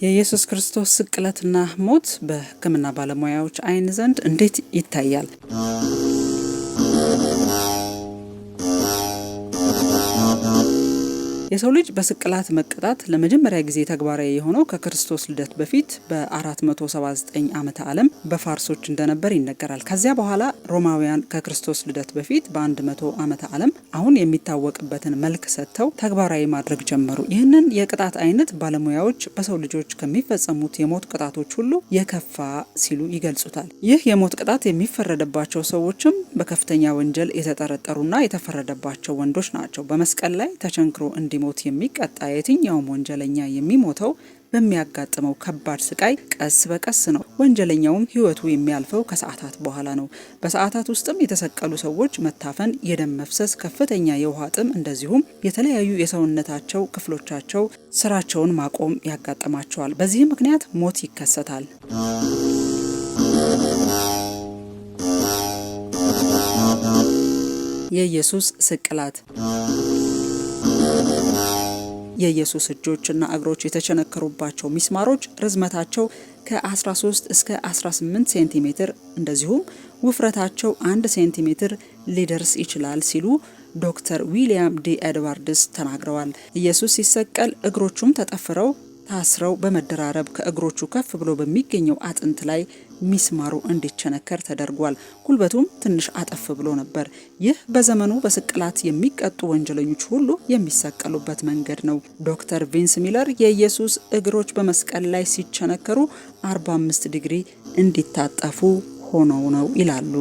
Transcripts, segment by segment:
የኢየሱስ ክርስቶስ ስቅለትና ሞት በሕክምና ባለሙያዎች አይን ዘንድ እንዴት ይታያል? የሰው ልጅ በስቅላት መቀጣት ለመጀመሪያ ጊዜ ተግባራዊ የሆነው ከክርስቶስ ልደት በፊት በ479 ዓመተ ዓለም በፋርሶች እንደነበር ይነገራል። ከዚያ በኋላ ሮማውያን ከክርስቶስ ልደት በፊት በ100 ዓመተ ዓለም አሁን የሚታወቅበትን መልክ ሰጥተው ተግባራዊ ማድረግ ጀመሩ። ይህንን የቅጣት አይነት ባለሙያዎች በሰው ልጆች ከሚፈጸሙት የሞት ቅጣቶች ሁሉ የከፋ ሲሉ ይገልጹታል። ይህ የሞት ቅጣት የሚፈረደባቸው ሰዎችም በከፍተኛ ወንጀል የተጠረጠሩና የተፈረደባቸው ወንዶች ናቸው። በመስቀል ላይ ተቸንክሮ እንዲሞት የሚቀጣ የትኛውም ወንጀለኛ የሚሞተው በሚያጋጥመው ከባድ ስቃይ ቀስ በቀስ ነው። ወንጀለኛውም ሕይወቱ የሚያልፈው ከሰዓታት በኋላ ነው። በሰዓታት ውስጥም የተሰቀሉ ሰዎች መታፈን፣ የደም መፍሰስ፣ ከፍተኛ የውሃ ጥም እንደዚሁም የተለያዩ የሰውነታቸው ክፍሎቻቸው ስራቸውን ማቆም ያጋጥማቸዋል። በዚህ ምክንያት ሞት ይከሰታል። የኢየሱስ ስቅላት የኢየሱስ እጆችና እግሮች የተቸነከሩባቸው ሚስማሮች ርዝመታቸው ከ13 እስከ 18 ሴንቲሜትር እንደዚሁም ውፍረታቸው 1 ሴንቲሜትር ሊደርስ ይችላል ሲሉ ዶክተር ዊሊያም ዲ ኤድዋርድስ ተናግረዋል። ኢየሱስ ሲሰቀል እግሮቹም ተጠፍረው ታስረው በመደራረብ ከእግሮቹ ከፍ ብሎ በሚገኘው አጥንት ላይ ሚስማሩ እንዲቸነከር ተደርጓል። ጉልበቱም ትንሽ አጠፍ ብሎ ነበር። ይህ በዘመኑ በስቅላት የሚቀጡ ወንጀለኞች ሁሉ የሚሰቀሉበት መንገድ ነው። ዶክተር ቪንስ ሚለር የኢየሱስ እግሮች በመስቀል ላይ ሲቸነከሩ 45 ዲግሪ እንዲታጠፉ ሆነው ነው ይላሉ።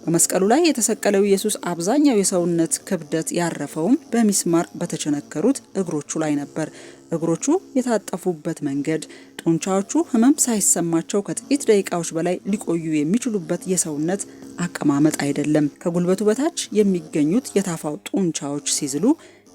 በመስቀሉ ላይ የተሰቀለው ኢየሱስ አብዛኛው የሰውነት ክብደት ያረፈውም በሚስማር በተቸነከሩት እግሮቹ ላይ ነበር። እግሮቹ የታጠፉበት መንገድ ጡንቻዎቹ ህመም ሳይሰማቸው ከጥቂት ደቂቃዎች በላይ ሊቆዩ የሚችሉበት የሰውነት አቀማመጥ አይደለም። ከጉልበቱ በታች የሚገኙት የታፋው ጡንቻዎች ሲዝሉ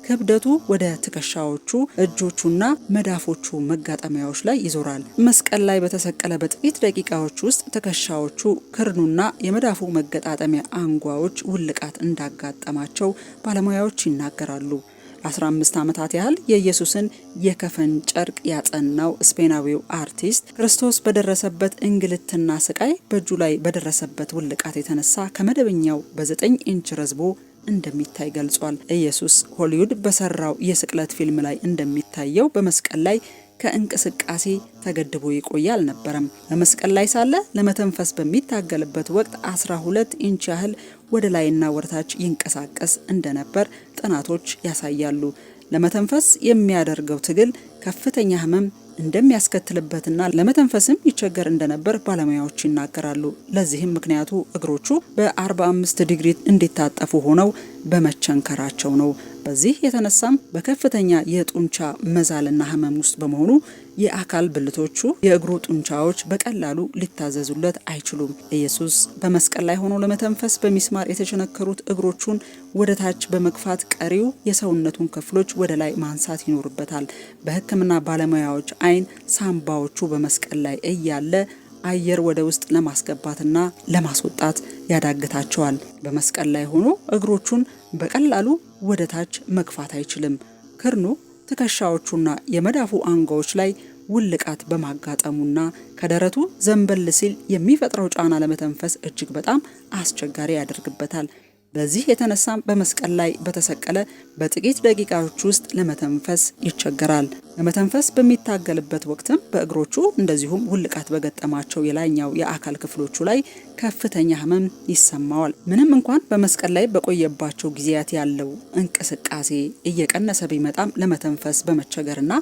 ክብደቱ ወደ ትከሻዎቹ፣ እጆቹና መዳፎቹ መጋጠሚያዎች ላይ ይዞራል። መስቀል ላይ በተሰቀለ በጥቂት ደቂቃዎች ውስጥ ትከሻዎቹ፣ ክርኑና የመዳፉ መገጣጠሚያ አንጓዎች ውልቃት እንዳጋጠማቸው ባለሙያዎች ይናገራሉ። ለ15 ዓመታት ያህል የኢየሱስን የከፈን ጨርቅ ያጸናው ስፔናዊው አርቲስት ክርስቶስ በደረሰበት እንግልትና ስቃይ በእጁ ላይ በደረሰበት ውልቃት የተነሳ ከመደበኛው በ9 ኢንች ረዝቦ እንደሚታይ ገልጿል። ኢየሱስ ሆሊውድ በሰራው የስቅለት ፊልም ላይ እንደሚታየው በመስቀል ላይ ከእንቅስቃሴ ተገድቦ ይቆይ አልነበረም። በመስቀል ላይ ሳለ ለመተንፈስ በሚታገልበት ወቅት 12 ኢንች ያህል ወደ ላይና ወደታች ይንቀሳቀስ እንደነበር ጥናቶች ያሳያሉ። ለመተንፈስ የሚያደርገው ትግል ከፍተኛ ህመም እንደሚያስከትልበትና ለመተንፈስም ይቸገር እንደነበር ባለሙያዎች ይናገራሉ። ለዚህም ምክንያቱ እግሮቹ በ45 ዲግሪ እንዲታጠፉ ሆነው በመቸንከራቸው ነው። በዚህ የተነሳም በከፍተኛ የጡንቻ መዛልና ህመም ውስጥ በመሆኑ የአካል ብልቶቹ የእግሩ ጡንቻዎች በቀላሉ ሊታዘዙለት አይችሉም። ኢየሱስ በመስቀል ላይ ሆኖ ለመተንፈስ በሚስማር የተቸነከሩት እግሮቹን ወደ ታች በመግፋት ቀሪው የሰውነቱን ክፍሎች ወደ ላይ ማንሳት ይኖርበታል። በሕክምና ባለሙያዎች አይን ሳምባዎቹ በመስቀል ላይ እያለ አየር ወደ ውስጥ ለማስገባትና ለማስወጣት ያዳግታቸዋል። በመስቀል ላይ ሆኖ እግሮቹን በቀላሉ ወደ ታች መግፋት አይችልም። ክርኑ ትከሻዎቹና የመዳፉ አንጓዎች ላይ ውልቃት በማጋጠሙና ከደረቱ ዘንበል ሲል የሚፈጥረው ጫና ለመተንፈስ እጅግ በጣም አስቸጋሪ ያደርግበታል። በዚህ የተነሳም በመስቀል ላይ በተሰቀለ በጥቂት ደቂቃዎች ውስጥ ለመተንፈስ ይቸገራል። ለመተንፈስ በሚታገልበት ወቅትም በእግሮቹ እንደዚሁም ውልቃት በገጠማቸው የላይኛው የአካል ክፍሎቹ ላይ ከፍተኛ ህመም ይሰማዋል። ምንም እንኳን በመስቀል ላይ በቆየባቸው ጊዜያት ያለው እንቅስቃሴ እየቀነሰ ቢመጣም ለመተንፈስ በመቸገርና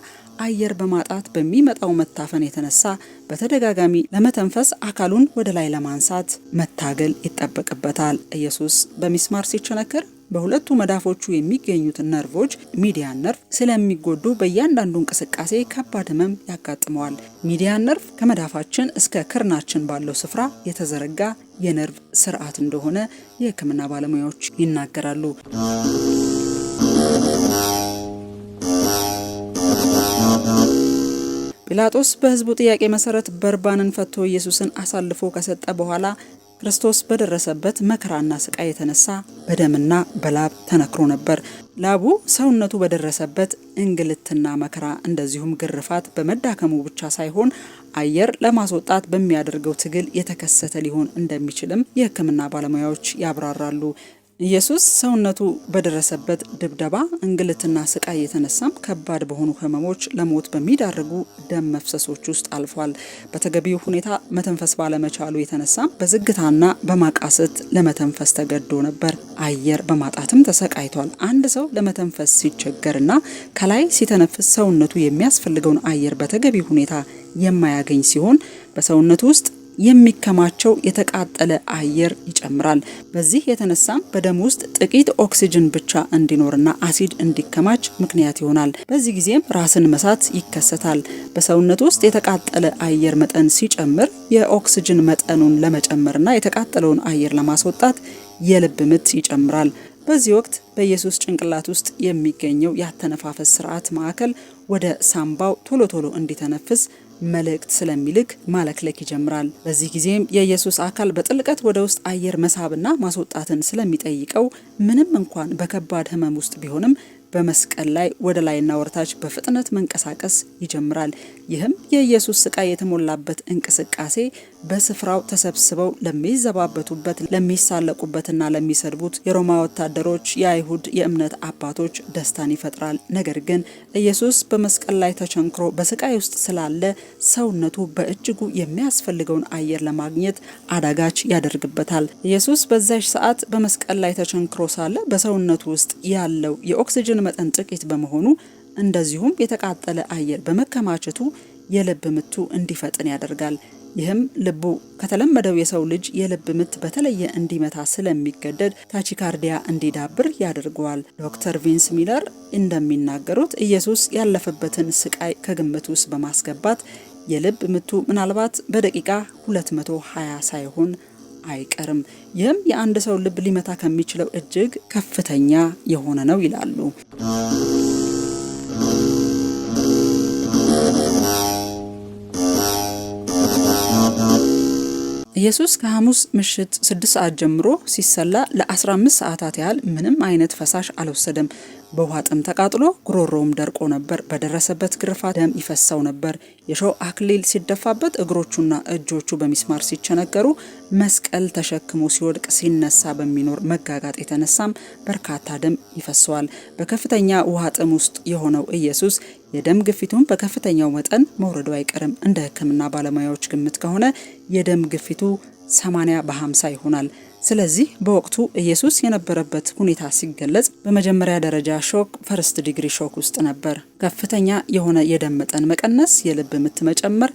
አየር በማጣት በሚመጣው መታፈን የተነሳ በተደጋጋሚ ለመተንፈስ አካሉን ወደ ላይ ለማንሳት መታገል ይጠበቅበታል። ኢየሱስ በሚስማር ሲቸነከር በሁለቱ መዳፎቹ የሚገኙት ነርቮች ሚዲያን ነርቭ ስለሚጎዱ በእያንዳንዱ እንቅስቃሴ ከባድ ህመም ያጋጥመዋል። ሚዲያን ነርቭ ከመዳፋችን እስከ ክርናችን ባለው ስፍራ የተዘረጋ የነርቭ ስርዓት እንደሆነ የሕክምና ባለሙያዎች ይናገራሉ። ጲላጦስ በህዝቡ ጥያቄ መሰረት በርባንን ፈቶ ኢየሱስን አሳልፎ ከሰጠ በኋላ ክርስቶስ በደረሰበት መከራና ስቃይ የተነሳ በደምና በላብ ተነክሮ ነበር። ላቡ ሰውነቱ በደረሰበት እንግልትና መከራ እንደዚሁም ግርፋት በመዳከሙ ብቻ ሳይሆን አየር ለማስወጣት በሚያደርገው ትግል የተከሰተ ሊሆን እንደሚችልም የሕክምና ባለሙያዎች ያብራራሉ። ኢየሱስ ሰውነቱ በደረሰበት ድብደባ፣ እንግልትና ስቃይ የተነሳም ከባድ በሆኑ ህመሞች ለሞት በሚዳርጉ ደም መፍሰሶች ውስጥ አልፏል። በተገቢው ሁኔታ መተንፈስ ባለመቻሉ የተነሳም በዝግታና በማቃሰት ለመተንፈስ ተገዶ ነበር። አየር በማጣትም ተሰቃይቷል። አንድ ሰው ለመተንፈስ ሲቸገርና ከላይ ሲተነፍስ ሰውነቱ የሚያስፈልገውን አየር በተገቢው ሁኔታ የማያገኝ ሲሆን በሰውነቱ ውስጥ የሚከማቸው የተቃጠለ አየር ይጨምራል። በዚህ የተነሳም በደም ውስጥ ጥቂት ኦክሲጅን ብቻ እንዲኖርና አሲድ እንዲከማች ምክንያት ይሆናል። በዚህ ጊዜም ራስን መሳት ይከሰታል። በሰውነት ውስጥ የተቃጠለ አየር መጠን ሲጨምር የኦክሲጅን መጠኑን ለመጨመርና የተቃጠለውን አየር ለማስወጣት የልብ ምት ይጨምራል። በዚህ ወቅት በኢየሱስ ጭንቅላት ውስጥ የሚገኘው የአተነፋፈስ ስርዓት ማዕከል ወደ ሳምባው ቶሎ ቶሎ እንዲተነፍስ መልእክት ስለሚልክ ማለክለክ ይጀምራል። በዚህ ጊዜም የኢየሱስ አካል በጥልቀት ወደ ውስጥ አየር መሳብና ማስወጣትን ስለሚጠይቀው ምንም እንኳን በከባድ ህመም ውስጥ ቢሆንም በመስቀል ላይ ወደ ላይና ወርታች በፍጥነት መንቀሳቀስ ይጀምራል። ይህም የኢየሱስ ስቃይ የተሞላበት እንቅስቃሴ በስፍራው ተሰብስበው ለሚዘባበቱበት፣ ለሚሳለቁበትና ለሚሰድቡት የሮማ ወታደሮች፣ የአይሁድ የእምነት አባቶች ደስታን ይፈጥራል። ነገር ግን ኢየሱስ በመስቀል ላይ ተቸንክሮ በስቃይ ውስጥ ስላለ ሰውነቱ በእጅጉ የሚያስፈልገውን አየር ለማግኘት አዳጋች ያደርግበታል። ኢየሱስ በዛች ሰዓት በመስቀል ላይ ተቸንክሮ ሳለ በሰውነቱ ውስጥ ያለው የኦክሲጅን መጠን ጥቂት በመሆኑ እንደዚሁም የተቃጠለ አየር በመከማቸቱ የልብ ምቱ እንዲፈጥን ያደርጋል። ይህም ልቡ ከተለመደው የሰው ልጅ የልብ ምት በተለየ እንዲመታ ስለሚገደድ ታቺካርዲያ እንዲዳብር ያደርገዋል። ዶክተር ቪንስ ሚለር እንደሚናገሩት ኢየሱስ ያለፈበትን ስቃይ ከግምት ውስጥ በማስገባት የልብ ምቱ ምናልባት በደቂቃ 220 ሳይሆን አይቀርም። ይህም የአንድ ሰው ልብ ሊመታ ከሚችለው እጅግ ከፍተኛ የሆነ ነው ይላሉ። ኢየሱስ ከሐሙስ ምሽት 6 ሰዓት ጀምሮ ሲሰላ ለ15 ሰዓታት ያህል ምንም አይነት ፈሳሽ አልወሰደም። በውሃ ጥም ተቃጥሎ ጉሮሮውም ደርቆ ነበር። በደረሰበት ግርፋት ደም ይፈሳው ነበር። የሾህ አክሊል ሲደፋበት፣ እግሮቹና እጆቹ በሚስማር ሲቸነከሩ፣ መስቀል ተሸክሞ ሲወድቅ ሲነሳ በሚኖር መጋጋጥ የተነሳም በርካታ ደም ይፈሰዋል። በከፍተኛ ውሃ ጥም ውስጥ የሆነው ኢየሱስ የደም ግፊቱን በከፍተኛው መጠን መውረዱ አይቀርም። እንደ ሕክምና ባለሙያዎች ግምት ከሆነ የደም ግፊቱ 80/50 ይሆናል። ስለዚህ በወቅቱ ኢየሱስ የነበረበት ሁኔታ ሲገለጽ በመጀመሪያ ደረጃ ሾክ፣ ፈርስት ዲግሪ ሾክ ውስጥ ነበር። ከፍተኛ የሆነ የደም መጠን መቀነስ፣ የልብ ምት መጨመር፣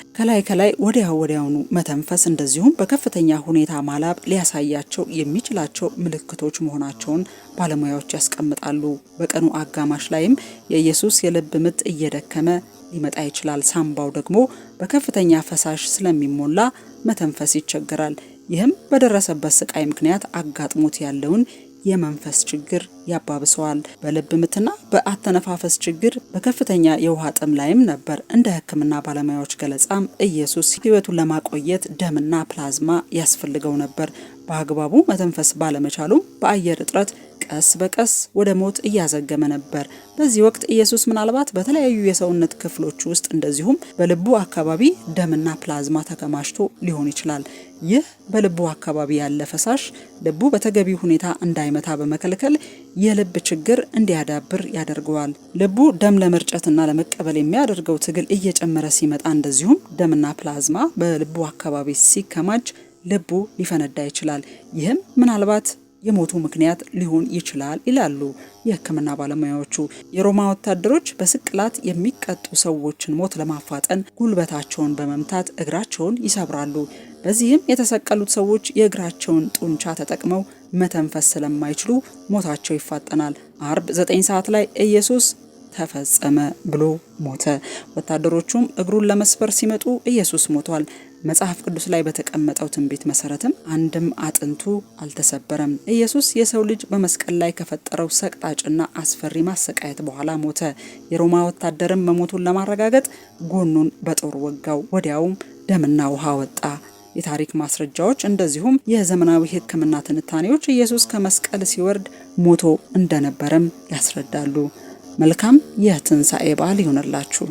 ከላይ ወዲያውኑ መተንፈስ እንደዚሁም በከፍተኛ ሁኔታ ማላብ ሊያሳያቸው የሚችላቸው ምልክቶች መሆናቸውን ባለሙያዎች ያስቀምጣሉ። በቀኑ አጋማሽ ላይም የኢየሱስ የልብ ምት እየደከመ ሊመጣ ይችላል። ሳምባው ደግሞ በከፍተኛ ፈሳሽ ስለሚሞላ መተንፈስ ይቸገራል። ይህም በደረሰበት ስቃይ ምክንያት አጋጥሞት ያለውን የመንፈስ ችግር ያባብሰዋል። በልብ ምትና በአተነፋፈስ ችግር በከፍተኛ የውሃ ጥም ላይም ነበር። እንደ ሕክምና ባለሙያዎች ገለጻም ኢየሱስ ሕይወቱን ለማቆየት ደምና ፕላዝማ ያስፈልገው ነበር። በአግባቡ መተንፈስ ባለመቻሉም በአየር እጥረት ቀስ በቀስ ወደ ሞት እያዘገመ ነበር። በዚህ ወቅት ኢየሱስ ምናልባት በተለያዩ የሰውነት ክፍሎች ውስጥ እንደዚሁም በልቡ አካባቢ ደምና ፕላዝማ ተከማችቶ ሊሆን ይችላል። ይህ በልቡ አካባቢ ያለ ፈሳሽ ልቡ በተገቢ ሁኔታ እንዳይመታ በመከልከል የልብ ችግር እንዲያዳብር ያደርገዋል። ልቡ ደም ለመርጨትና ለመቀበል የሚያደርገው ትግል እየጨመረ ሲመጣ እንደዚሁም ደምና ፕላዝማ በልቡ አካባቢ ሲከማች ልቡ ሊፈነዳ ይችላል። ይህም ምናልባት የሞቱ ምክንያት ሊሆን ይችላል ይላሉ የሕክምና ባለሙያዎቹ። የሮማ ወታደሮች በስቅላት የሚቀጡ ሰዎችን ሞት ለማፋጠን ጉልበታቸውን በመምታት እግራቸውን ይሰብራሉ። በዚህም የተሰቀሉት ሰዎች የእግራቸውን ጡንቻ ተጠቅመው መተንፈስ ስለማይችሉ ሞታቸው ይፋጠናል። አርብ 9 ሰዓት ላይ ኢየሱስ ተፈጸመ ብሎ ሞተ። ወታደሮቹም እግሩን ለመስበር ሲመጡ ኢየሱስ ሞቷል። መጽሐፍ ቅዱስ ላይ በተቀመጠው ትንቢት መሰረትም አንድም አጥንቱ አልተሰበረም። ኢየሱስ የሰው ልጅ በመስቀል ላይ ከፈጠረው ሰቅጣጭና አስፈሪ ማሰቃየት በኋላ ሞተ። የሮማ ወታደርም መሞቱን ለማረጋገጥ ጎኑን በጦር ወጋው። ወዲያውም ደምና ውሃ ወጣ። የታሪክ ማስረጃዎች እንደዚሁም የዘመናዊ ሕክምና ትንታኔዎች ኢየሱስ ከመስቀል ሲወርድ ሞቶ እንደነበረም ያስረዳሉ። መልካም የትንሣኤ በዓል ይሆንላችሁ።